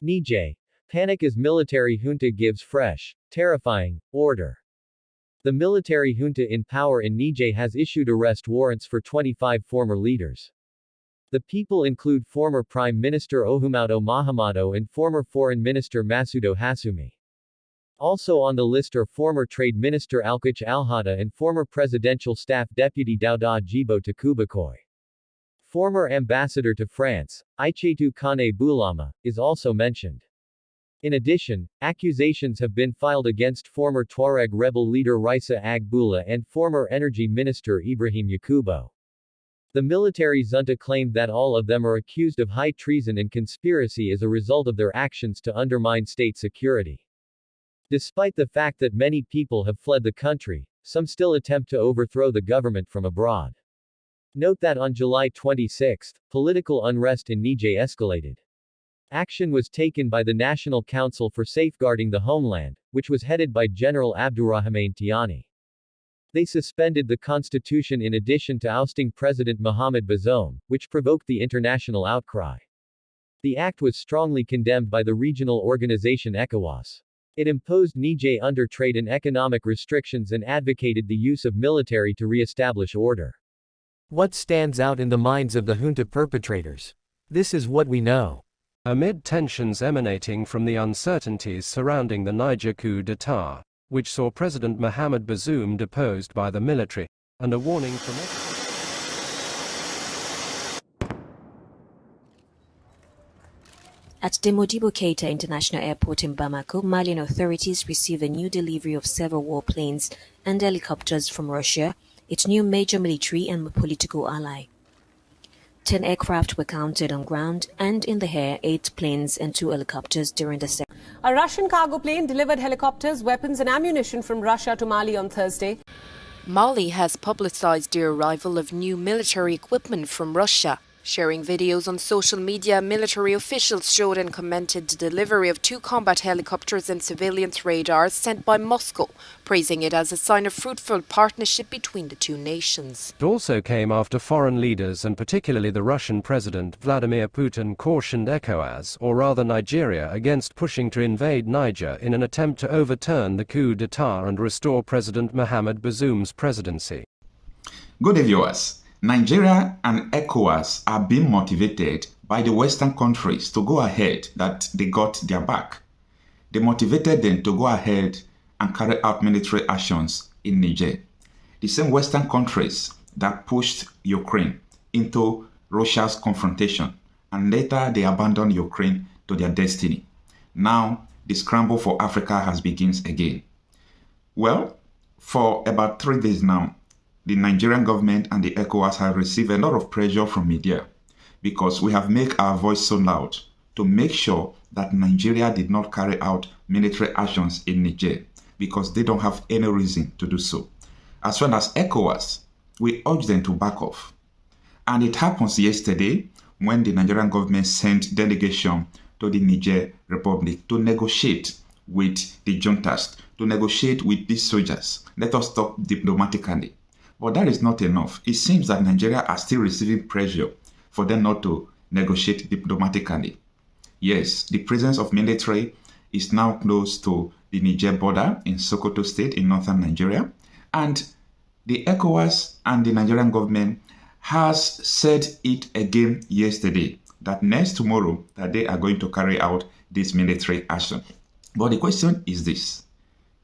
Niger. Panic as military junta gives fresh, terrifying, order. The military junta in power in Niger has issued arrest warrants for 25 former leaders. The people include former Prime Minister Oumoudou Mahamadou and former Foreign Minister Massoudou Hassoumi. Also on the list are former Trade Minister Alkich Alhada and former Presidential Staff Deputy Dauda Jibo Takubakoy. Former Ambassador to France, Ichetu Kane Boulama, is also mentioned. In addition, accusations have been filed against former Tuareg rebel leader Raissa Agbula and former Energy Minister Ibrahim Yakubo. The military junta claimed that all of them are accused of high treason and conspiracy as a result of their actions to undermine state security. Despite the fact that many people have fled the country, some still attempt to overthrow the government from abroad. Note that on July 26, political unrest in Niger escalated. Action was taken by the National Council for Safeguarding the Homeland, which was headed by General Abdourahmane Tiani. They suspended the constitution in addition to ousting President Mohamed Bazoum, which provoked the international outcry. The act was strongly condemned by the regional organization ECOWAS. It imposed Niger under trade and economic restrictions and advocated the use of military to re-establish order. What stands out in the minds of the junta perpetrators? This is what we know. Amid tensions emanating from the uncertainties surrounding the Niger coup d'état, which saw President Mohamed Bazoum deposed by the military, and a warning from At Demodibo Keita International Airport in Bamako, Malian authorities received a new delivery of several warplanes and helicopters from Russia, its new major military and political ally. 10 aircraft were counted on ground and in the air, 8 planes and 2 helicopters during the second. A Russian cargo plane delivered helicopters, weapons and ammunition from Russia to Mali on Thursday. Mali has publicized the arrival of new military equipment from Russia. Sharing videos on social media, military officials showed and commented the delivery of 2 combat helicopters and surveillance radars sent by Moscow, praising it as a sign of fruitful partnership between the two nations. It also came after foreign leaders and particularly the Russian President Vladimir Putin cautioned ECOWAS, or rather Nigeria, against pushing to invade Niger in an attempt to overturn the coup d'état and restore President Mohamed Bazoum's presidency. Good day, viewers. Nigeria and ECOWAS are being motivated by the Western countries to go ahead that they got their back. They motivated them to go ahead and carry out military actions in Niger. The same Western countries that pushed Ukraine into Russia's confrontation, and later they abandoned Ukraine to their destiny. Now, the scramble for Africa has begun again. Well, for about 3 days now, the Nigerian government and the ECOWAS have received a lot of pressure from media because we have made our voice so loud to make sure that Nigeria did not carry out military actions in Niger because they don't have any reason to do so. As well as ECOWAS, we urge them to back off. And it happens yesterday when the Nigerian government sent delegation to the Niger Republic to negotiate with the juntas, to negotiate with these soldiers. Let us talk diplomatically. But that is not enough. It seems that Nigeria are still receiving pressure for them not to negotiate diplomatically. Yes, the presence of military is now close to the Niger border in Sokoto State in northern Nigeria. And the ECOWAS and the Nigerian government has said it again yesterday that next tomorrow that they are going to carry out this military action. But the question is this: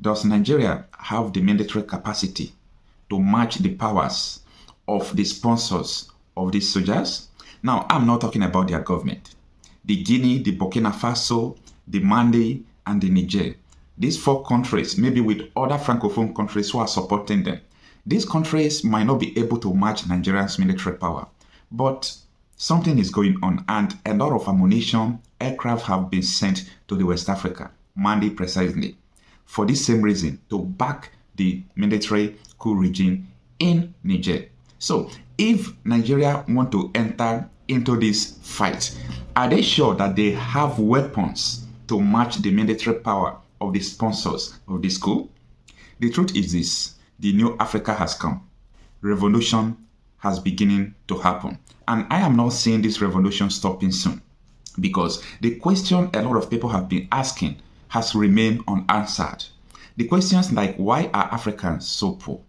does Nigeria have the military capacity to match the powers of the sponsors of these soldiers? Now, I'm not talking about their government. The Guinea, the Burkina Faso, the Mali, and the Niger. These 4 countries, maybe with other Francophone countries who are supporting them, these countries might not be able to match Nigeria's military power. But something is going on, and a lot of ammunition, aircraft have been sent to the West Africa, Mali precisely, for this same reason, to back the military coup regime in Niger. So, if Nigeria want to enter into this fight, are they sure that they have weapons to match the military power of the sponsors of this coup? The truth is this: the new Africa has come. Revolution has beginning to happen. And I am not seeing this revolution stopping soon. because the question a lot of people have been asking has remained unanswered. The questions like, why are Africans so poor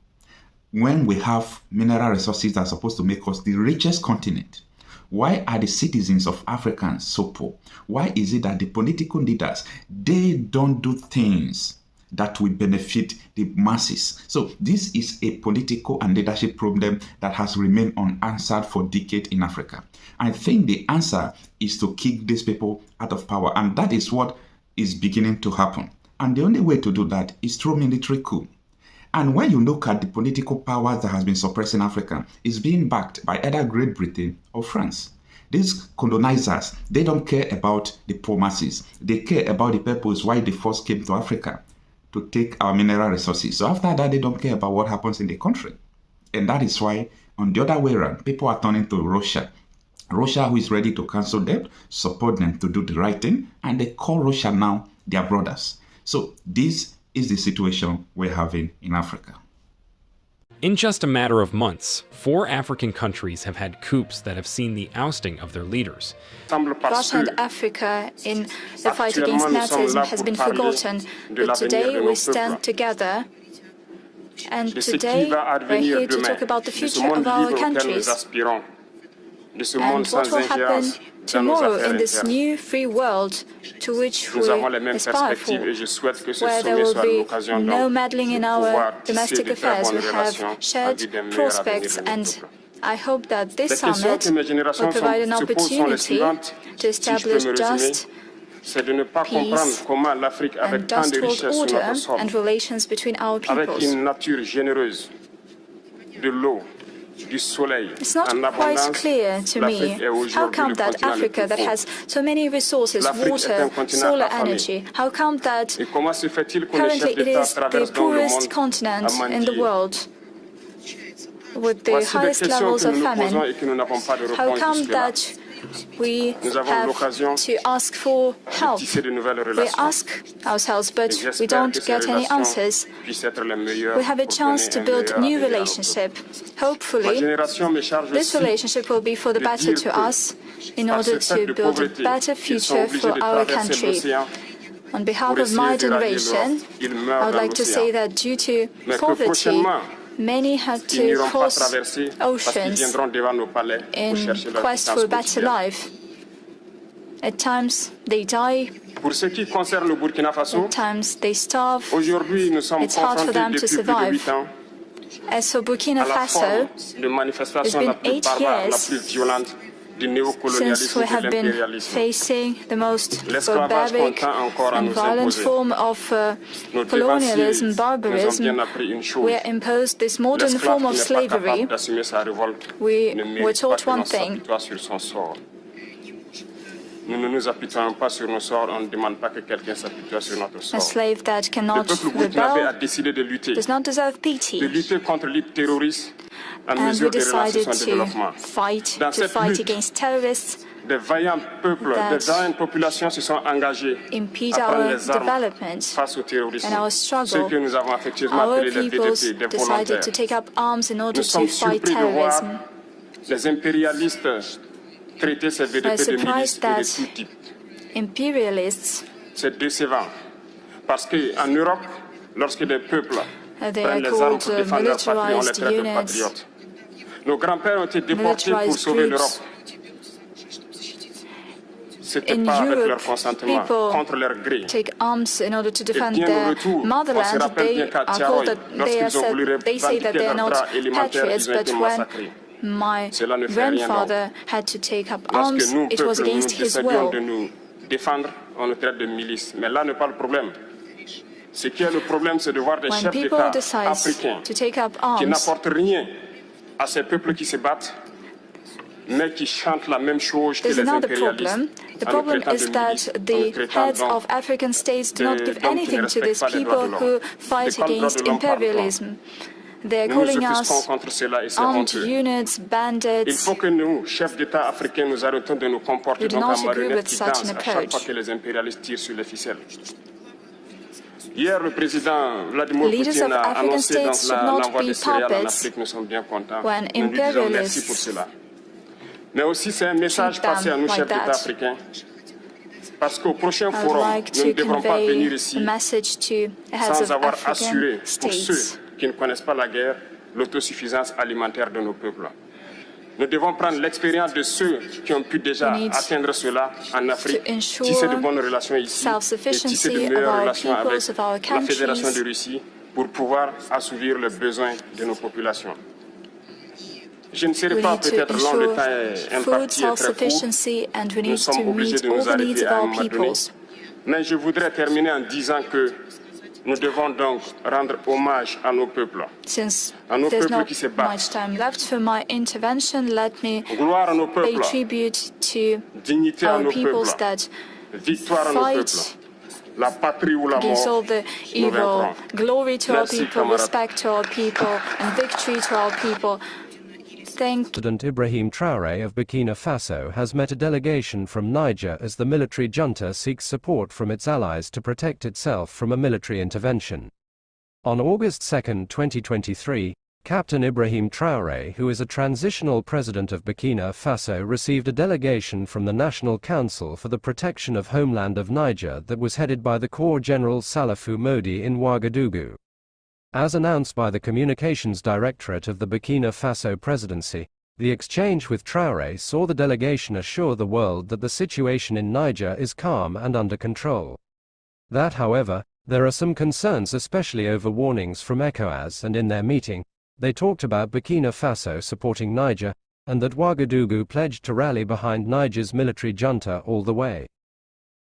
when we have mineral resources that are supposed to make us the richest continent? Why are the citizens of Africans so poor? Why is it that the political leaders, they don't do things that will benefit the masses? So this is a political and leadership problem that has remained unanswered for decades in Africa. I think the answer is to kick these people out of power, and that is what is beginning to happen. And the only way to do that is through military coup. And when you look at the political powers that has been suppressing Africa, it's being backed by either Great Britain or France. These colonizers, they don't care about the poor masses. They care about the purpose why they first came to Africa, to take our mineral resources. So after that, they don't care about what happens in the country. And that is why, on the other way around, people are turning to Russia. Russia, who is ready to cancel debt, support them to do the right thing, and they call Russia now their brothers. So this is the situation we're having in Africa. In just a matter of months, 4 African countries have had coups that have seen the ousting of their leaders. Russia and Africa in the fight against Nazism has been forgotten, but today we stand together, and today we're here to talk about the future of our countries and what will happen tomorrow in this new free world to which we aspire for, where there will be no meddling in our domestic affairs. We have shared prospects, and I hope that this summit will provide an opportunity to establish just peace and just world order and relations between our peoples. It's not quite clear to me how come that Africa, that has so many resources, water, solar energy, how come that currently it is the poorest continent in the world with the highest levels of famine? How come that we have to ask for help? We ask ourselves, but we don't get any answers. We have a chance to build a new relationship. Hopefully, this relationship will be for the better to us in order to build a better future for our country. On behalf of my generation, I would like to say that due to poverty, many had to cross oceans in quest for a better life. At times they die, at times they starve. It's hard for them to survive. As for Burkina Faso, it's been 8 years since we have been facing the most barbaric and violent form of colonialism, barbarism. We are imposed this modern form of slavery. We were taught one thing: a slave that cannot rebel does not deserve pity. And we decided to fight against terrorists that impede our development and our struggle. Our peoples decided to take up arms in order to fight terrorism. I'm surprised that imperialists, they are called militarized units, militarized groups. In Europe, people take arms in order to defend their motherland. They are called that they say that they are not patriots, but when my grandfather had to take up arms, it was against his will. When people decide to take up arms, there's another problem. The problem is that the heads of African states do not give anything to these people who fight against imperialism. They are calling us armed units, bandits. We do not agree with such an approach. Leaders of African states should not be puppets when imperialists treat them like that. Parce qu'au prochain I would forum, like nous ne to devrons pas venir convey ici a message to the heads sans of avoir assuré, African pour ceux states. qui ne connaissent pas la guerre, l'autosuffisance alimentaire de nos peuples. Nous devons prendre l'expérience de ceux qui ont pu déjà atteindre cela en Afrique, tisser de bonnes relations ici et tisser de meilleures relations avec la Fédération de Russie pour pouvoir assouvir les besoins de nos populations. Je ne serai pas peut-être long, le temps est imparti et très court. Nous sommes obligés de nous arrêter à un moment donné. Mais je voudrais terminer en disant que nous devons donc rendre hommage à nos peuples. Since à nos there's peuples not qui se battent. much time left for my intervention, let me Gloire à nos pay peuples. tribute to Dignité à our nos peoples peuples. that Victoire à nos peuples. fight La patrie ou la against all mort, the nous evil. vaincrons. Glory to our Merci, people, camarades. respect to our people, and victory to our people. Thank President Ibrahim Traoré of Burkina Faso has met a delegation from Niger as the military junta seeks support from its allies to protect itself from a military intervention. On August 2, 2023, Captain Ibrahim Traoré, who is a transitional president of Burkina Faso, received a delegation from the National Council for the Protection of Homeland of Niger that was headed by the Corps General Salifou Modi in Ouagadougou. As announced by the Communications Directorate of the Burkina Faso Presidency, the exchange with Traoré saw the delegation assure the world that the situation in Niger is calm and under control. That, however, there are some concerns, especially over warnings from ECOWAS, and in their meeting, they talked about Burkina Faso supporting Niger, and that Ouagadougou pledged to rally behind Niger's military junta all the way.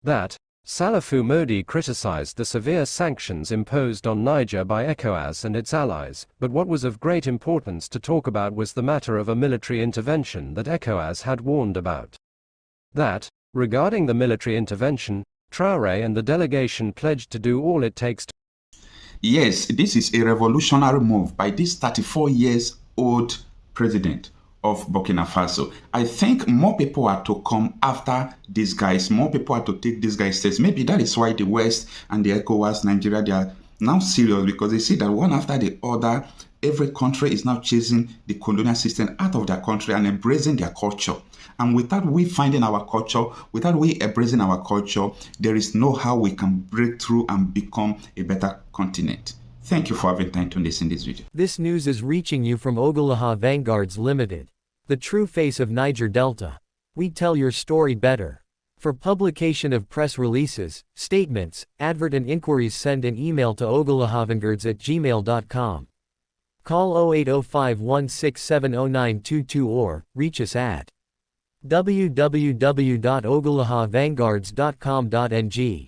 That, Salifou Modi criticized the severe sanctions imposed on Niger by ECOWAS and its allies, but what was of great importance to talk about was the matter of a military intervention that ECOWAS had warned about. That, regarding the military intervention, Traoré and the delegation pledged to do all it takes to. Yes, this is a revolutionary move by this 34-year-old president of Burkina Faso. I think more people are to come after these guys. More people are to take these guys' steps. Maybe that is why the West and the ECOWAS, Nigeria, they are now serious, because they see that one after the other, every country is now chasing the colonial system out of their country and embracing their culture. And without we finding our culture, without we embracing our culture, there is no how we can break through and become a better continent. Thank you for having time to listen to this video. This news is reaching you from ogulaghaVangurds Limited, the true face of Niger Delta. We tell your story better. For publication of press releases, statements, advert and inquiries, send an email to ogulaghaVangurds@gmail.com. Call 080516709222 or reach us at www.ogulaghaVangurds.com.ng.